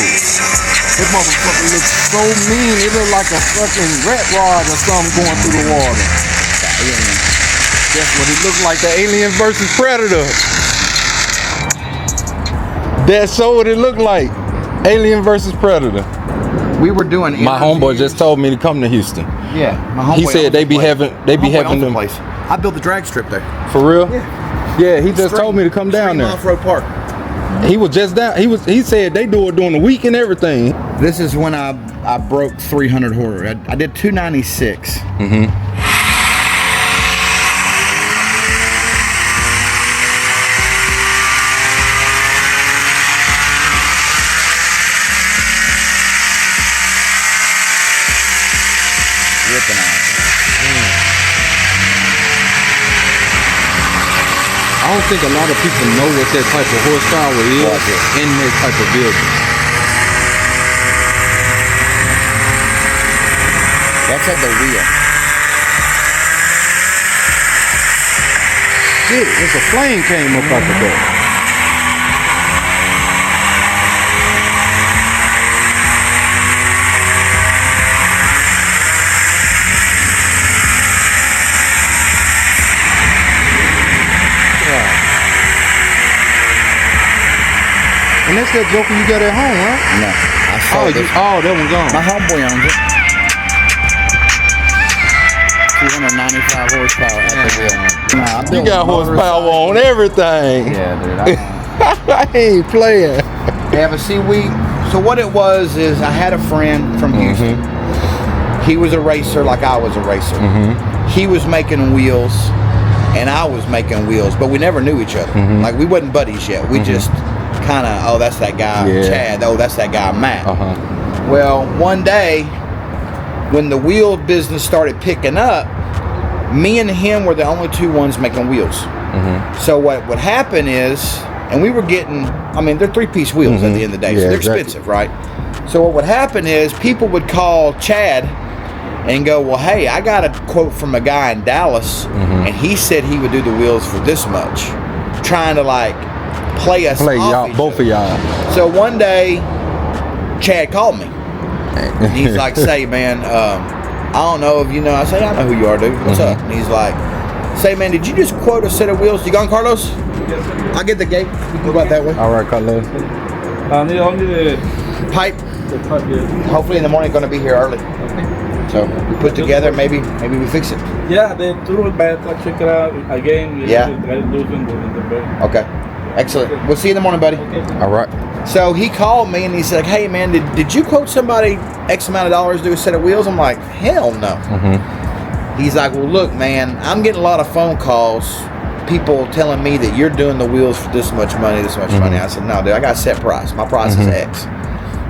This motherfucker looks so mean. It looks like a fucking rat rod or something going through the water. That's what it looks like, the Alien versus Predator. That's so what it looked like. Alien versus Predator. We were doing My homeboy just told me to come to Houston. Yeah, my homeboy. He said they be having them. Place. I built the drag strip there. For real? Yeah, he just told me to come down there. Off-road park. He was just down. He said they do it during the week and everything. This is when I broke 300 horror. I did 296. Ripping out. I don't think a lot of people know what that type of horsepower is in that type of vehicle. That's at the wheel. Shit, it's a flame came up out the door. And that's that Joker you got at home, right? No, I saw this. That one's gone. My homeboy owns it. 295 horsepower at the wheel. Nah, I You built got horsepower on everything. Yeah, dude. I ain't playing. Yeah, but see, so what it was is I had a friend from Houston. He was a racer like I was a racer. He was making wheels and I was making wheels, but we never knew each other. Like we wasn't buddies yet. We just kind of, oh, that's that guy Chad. Oh, that's that guy Matt. Well, one day when the wheel business started picking up, me and him were the only two ones making wheels. So what would happen is, and we were getting, I mean, they're 3-piece wheels at the end of the day, so they're expensive, right? So what would happen is people would call Chad and go, well, hey, I got a quote from a guy in Dallas, and he said he would do the wheels for this much, trying to like play us off y'all, each both other. of y'all. So one day, Chad called me. And he's like, say, man, I don't know if you know. I say, I know who you are, dude. What's up? And he's like, say, man, did you just quote a set of wheels? You gone, Carlos? Yes, sir. I'll get the gate. You can go out that way. All right, Carlos. Only the Pipe. pipe, yeah. Hopefully in the morning, going to be here early. So we put together, maybe we fix it. Yeah, they threw it back, like, check it out again. Yeah. Okay. Excellent. We'll see you in the morning, buddy. All right. So he called me and he said, hey, man, did you quote somebody X amount of dollars to do a set of wheels? I'm like, hell no. He's like, well, look, man, I'm getting a lot of phone calls, people telling me that you're doing the wheels for this much money, this much money. I said, no, dude, I got a set price. My price is X.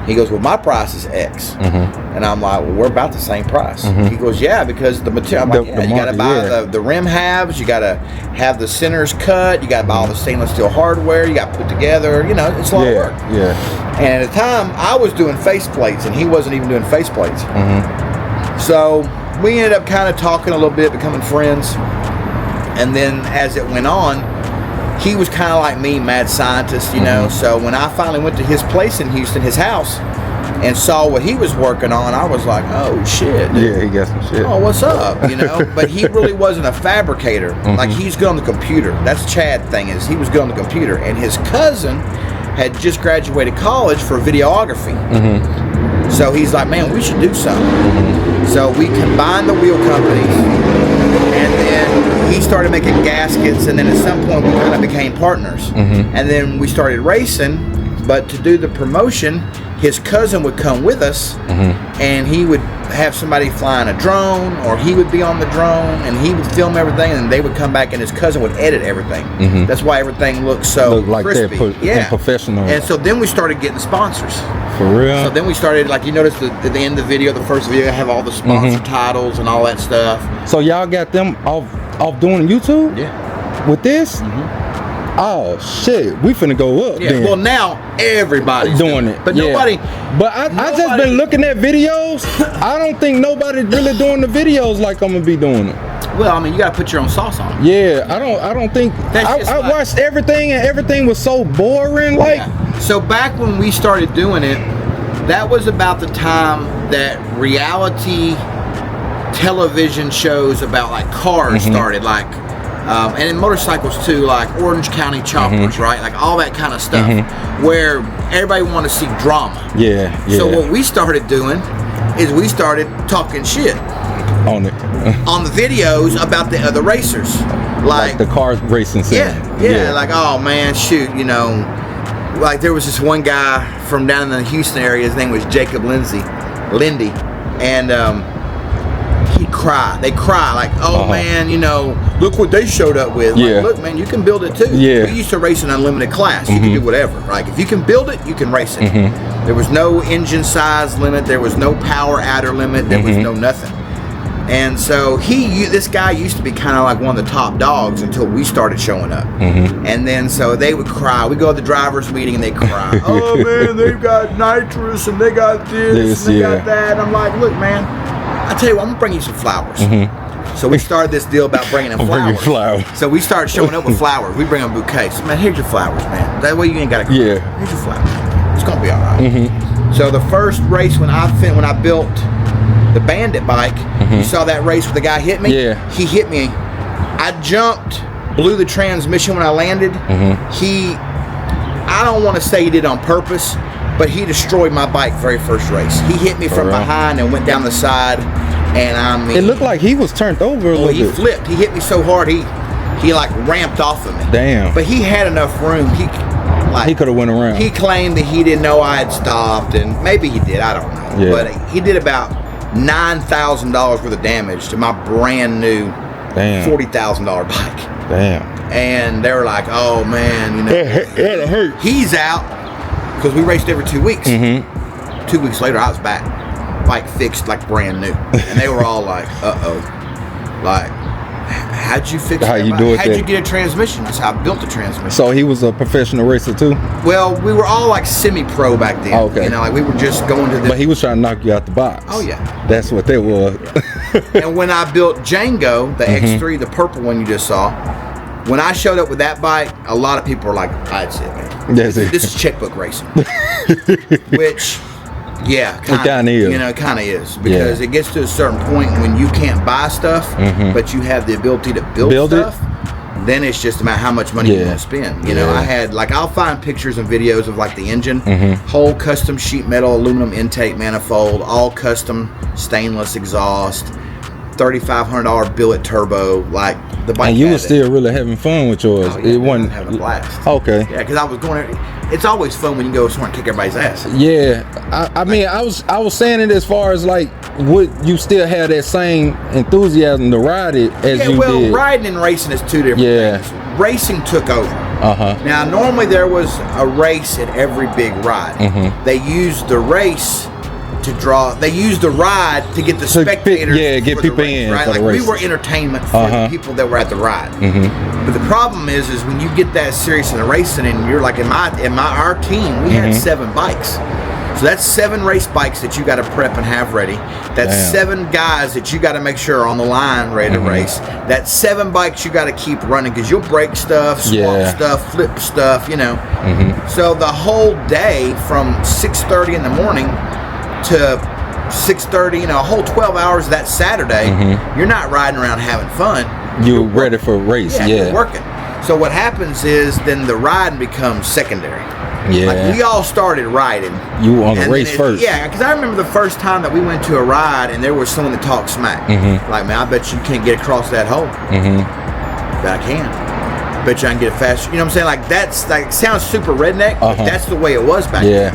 He goes, well, my price is X. And I'm like, well, we're about the same price. He goes, yeah, because the material, I'm like, yeah, you got to buy the rim halves, you got to have the centers cut, you got to buy all the stainless steel hardware, you got to put together, you know, it's a lot of work. And at the time, I was doing face plates, and he wasn't even doing face plates. So we ended up kind of talking a little bit, becoming friends. And then as it went on, he was kind of like me, mad scientist, you know. So when I finally went to his place in Houston, his house, and saw what he was working on, I was like, oh shit, dude. Yeah, he got some shit. Oh, what's up, you know? But he really wasn't a fabricator. Like, he's good on the computer. That's Chad thing, is he was good on the computer. And his cousin had just graduated college for videography. So he's like, man, we should do something. So we combined the wheel companies, and then he started making gaskets, and then at some point we kind of became partners. And then we started racing, but to do the promotion, his cousin would come with us, and he would have somebody flying a drone, or he would be on the drone, and he would film everything, and they would come back, and his cousin would edit everything. That's why everything looks so Look like crispy. they're professional. And so then we started getting sponsors. For real? So then we started, like you noticed at the end of the video, the first video, I have all the sponsor titles and all that stuff. So y'all got them off doing YouTube? Yeah. With this? Oh shit, we finna go up. Yeah. Then. Well, now everybody's doing it, but yeah. nobody. But I just been looking at videos. I don't think nobody's really doing the videos like I'm gonna be doing it. Well, I mean, you gotta put your own sauce on it. Yeah, I don't think. I watched everything, and everything was so boring. Like, so back when we started doing it, that was about the time that reality television shows about like cars started, like. And in motorcycles too, like Orange County Choppers, right? Like all that kind of stuff, where everybody wanted to see drama. Yeah. So what we started doing is we started talking shit on it, on the videos about the other racers, like the car racing scene. Yeah. Like, oh man, shoot, you know, like there was this one guy from down in the Houston area. His name was Jacob Lindy, and he'd cry. They cry like, oh man, you know, look what they showed up with. Like, look, man, you can build it too. Yeah. We used to race an unlimited class. You can do whatever. Like if you can build it, you can race it. There was no engine size limit. There was no power adder limit. There was no nothing. And so this guy used to be kind of like one of the top dogs until we started showing up. And then so they would cry. We go to the driver's meeting and they cry. Oh man, they've got nitrous and they got this and they got that. And I'm like, look, man, I tell you what, I'm gonna bring you some flowers. So we started this deal about bringing in flowers. So we started showing up with flowers. We bring them bouquets. Man, here's your flowers, man. That way you ain't gotta cry. Here's your flowers. It's gonna be all right. So the first race when I built the Bandit bike, you saw that race where the guy hit me? Yeah. He hit me. I jumped, blew the transmission when I landed. I don't want to say he did on purpose, but he destroyed my bike very first race. He hit me from behind and went down the side, and I mean, it looked like he was turned over a little bit. He flipped. He hit me so hard he like ramped off of me. Damn. But he had enough room. He could have went around. He claimed that he didn't know I had stopped, and maybe he did. I don't know. Yeah. But he did about $9,000 worth of damage to my brand new $40,000 bike. Damn. And they were like, "Oh man, you know, it hurt. He's out," because we raced every 2 weeks. 2 weeks later, I was back, bike fixed like brand new, and they were all like, "Uh-oh, like, how'd you fix? How'd you get a transmission?" That's how I built the transmission. So he was a professional racer too? Well, we were all like semi-pro back then. Okay. You know, like we were just going to the. But he was trying to knock you out the box. Oh yeah. That's what that was. And when I built Django, the X3, the purple one you just saw, when I showed up with that bike, a lot of people were like, "That's it, man. That's it. This is checkbook racing." Which, yeah, kind of is. You know, it kind of is, because it gets to a certain point when you can't buy stuff, but you have the ability to build stuff. Then it's just about how much money you want to spend. You know, I had like, I'll find pictures and videos of like the engine, whole custom sheet metal aluminum intake manifold, all custom stainless exhaust, $3,500 billet turbo, like the bike. And you were still really having fun with yours. Oh, yeah, it wasn't having a blast. Okay. Yeah, because I was going. It's always fun when you go somewhere and kick everybody's ass. Yeah, I mean, I was saying it as far as like, would you still have that same enthusiasm to ride it as you did? Riding and racing is two different things. Racing took over. Now, normally there was a race at every big ride. They used the race to draw. They used the ride to get the spectators. Get people in. Right, like we were entertainment for the people that were at the ride. But the problem is when you get that serious in the racing, and you're like our team, we had 7 bikes. So that's 7 race bikes that you got to prep and have ready. That's 7 guys that you got to make sure are on the line ready to race. That's 7 bikes you got to keep running, because you'll break stuff, swap stuff, flip stuff, you know. So the whole day from 6:30 in the morning to 6:30, you know, a whole 12 hours that Saturday, you're not riding around having fun. You're ready for a race. You're working. So what happens is then the riding becomes secondary. Like we all started riding. You were on the race first. Yeah, because I remember the first time that we went to a ride and there was someone that talked smack. Like, man, I bet you can't get across that hole. But I can. Bet you I can get it faster. You know what I'm saying? Like, that's like, sounds super redneck, but that's the way it was back then.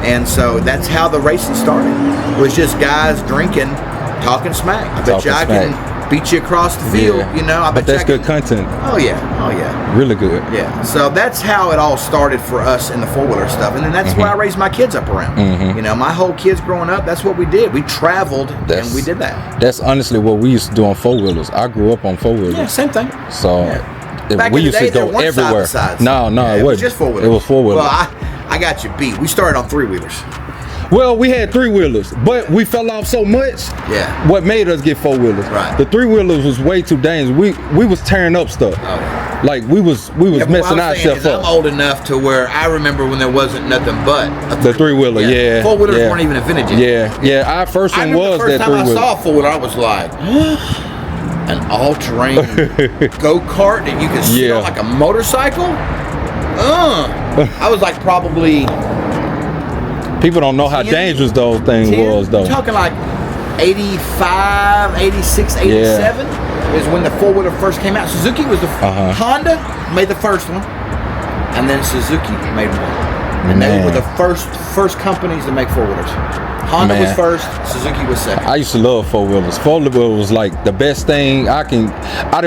And so that's how the racing started. It was just guys drinking, talking smack. I bet you I can beat you across the field, you know. I bet but that's good content. Oh yeah. Really good. Yeah. So that's how it all started for us in the four-wheeler stuff. And then that's what I raised my kids up around. You know, my whole kids growing up, that's what we did. We traveled and we did that. That's honestly what we used to do on four-wheelers. I grew up on four-wheelers. Yeah, same thing. So Back we in the used day, to go there weren't everywhere. side-by-sides. No, it it was wasn't. just four-wheelers. It was four-wheelers. Well, I got you beat. We started on three-wheelers. Well, we had three-wheelers, but we fell off so much. Yeah. What made us get four-wheelers? Right. The three-wheelers was way too dangerous. We was tearing up stuff. Oh. Like we was messing ourselves up. I'm old enough to where I remember when there wasn't nothing but The three-wheeler, yeah. Four-wheelers weren't even invented yet. Yeah. Our first one was that the first time I three-wheeler. saw a four-wheeler, I was like, an all-terrain go-kart that you can sit on like a motorcycle? I was like probably... People don't know how dangerous those things was, though. I'm talking like 85, 86, 87 is when the four-wheeler first came out. Suzuki was the Honda made the first one, and then Suzuki made one. And they were the first companies to make four-wheelers. Honda was first, Suzuki was second. I used to love four-wheelers. Four-wheelers was like the best thing. I didn't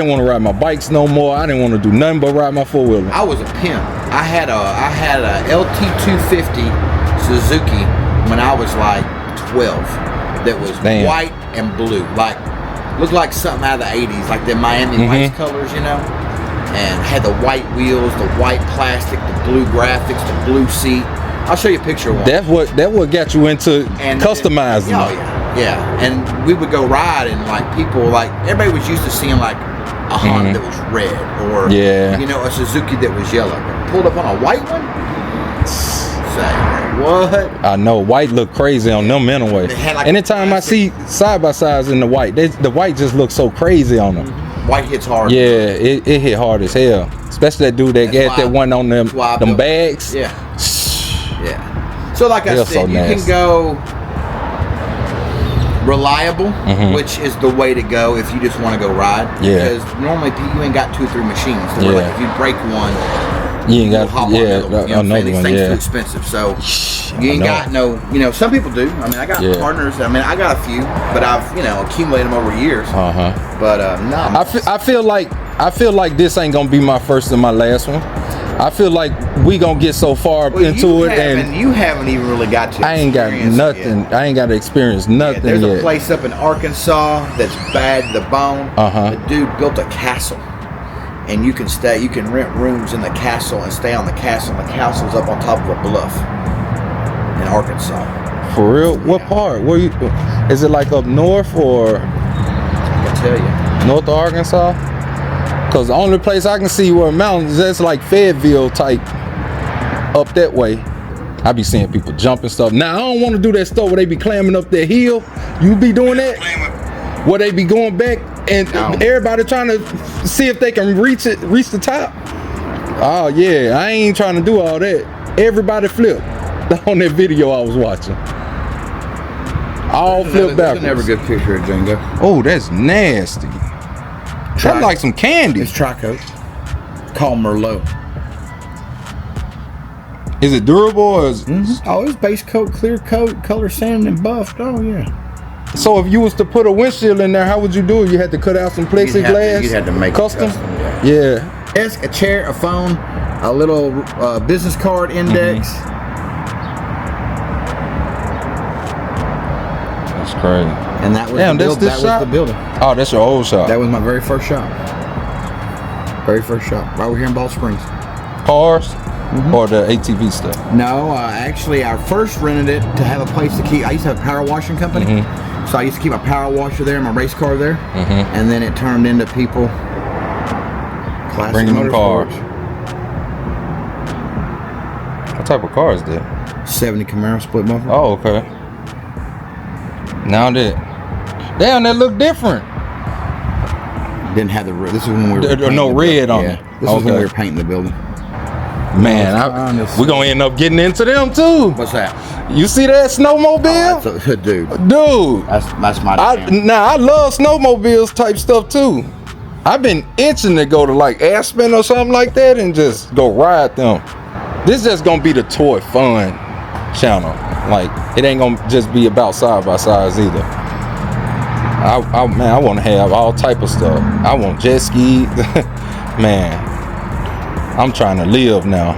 want to ride my bikes no more. I didn't want to do nothing but ride my four-wheeler. I was a pimp. I had a LT250 Suzuki when I was like 12 that was white and blue, like looked like something out of the 80s, like the Miami Vice colors, you know, and had the white wheels, the white plastic, the blue graphics, the blue seat. I'll show you a picture of one. That what got you into customizing. Yeah, and we would go ride, and like people, like everybody was used to seeing like a Honda that was red, or you know, a Suzuki that was yellow. But pulled up on a white one. What? I know white look crazy on them anyway. Like anytime I see side by sides in the white, the white just looks so crazy on them. White hits hard. Yeah, it hit hard as hell. Especially that dude that got that one on them bags. Yeah. So like I said, you can go reliable, which is the way to go if you just want to go ride. Because normally you ain't got 2 or 3 machines. So like if you break one, you ain't got another one. Things too expensive, so you ain't got no. You know, some people do. I mean, I got partners. I mean, I got a few, but I've accumulated them over years. But no, I feel like this ain't gonna be my first and my last one. I feel like we gonna get so far into it, and you haven't even really got to. I ain't got nothing. I ain't got to experience nothing there's yet. A place up in Arkansas that's bad to the bone. The dude built a castle. And you can rent rooms in the castle and stay on the castle. And the castle's up on top of a bluff in Arkansas. For real? What part? Where you? Is it like up north or? I can tell you. North of Arkansas? Cause the only place I can see where mountains, that's like Fayetteville type, up that way. I be seeing people jumping stuff. Now I don't want to do that stuff where they be climbing up that hill. You be doing that? Where they be going back and everybody trying to see if they can reach the top. Oh yeah, I ain't trying to do all that. Everybody flip on that video I was watching. All flip backwards. Never good picture of Django. Oh, that's nasty. That's like some candy. It's Tricoat. Called Merlot. Is it durable or is Oh, it's base coat, clear coat, color sanded and buffed. Oh yeah. So if you was to put a windshield in there, how would you do it? You had to cut out some plexiglass? You had to make custom? it custom. Yeah. Desk, a chair, a phone, a little business card index. That's crazy. And that was the building. Oh, that's your old shop. That was my very first shop. Very first shop. Right over here in Ball Springs. Cars? Or the ATV stuff? No, actually I first rented it to have a place to keep. I used to have a power washing company. So I used to keep my power washer there, my race car there. And then it turned into people. Classic bringing them cars. Sports. What type of car is that? 70 Camaro split bumper. Oh, okay. Now that. Damn, that look different. Didn't have the red. This is when we were no red on it. This is when we were painting the building. Man, we're gonna end up getting into them too. What's that? You see that snowmobile? Oh, dude. That's my jam. I love snowmobiles type stuff too. I've been itching to go to like Aspen or something like that and just go ride them. This just gonna be the toy fun. channel. Like, it ain't gonna just be about side by sides either. Man, I want to have all type of stuff. I want jet ski. Man, I'm trying to live now.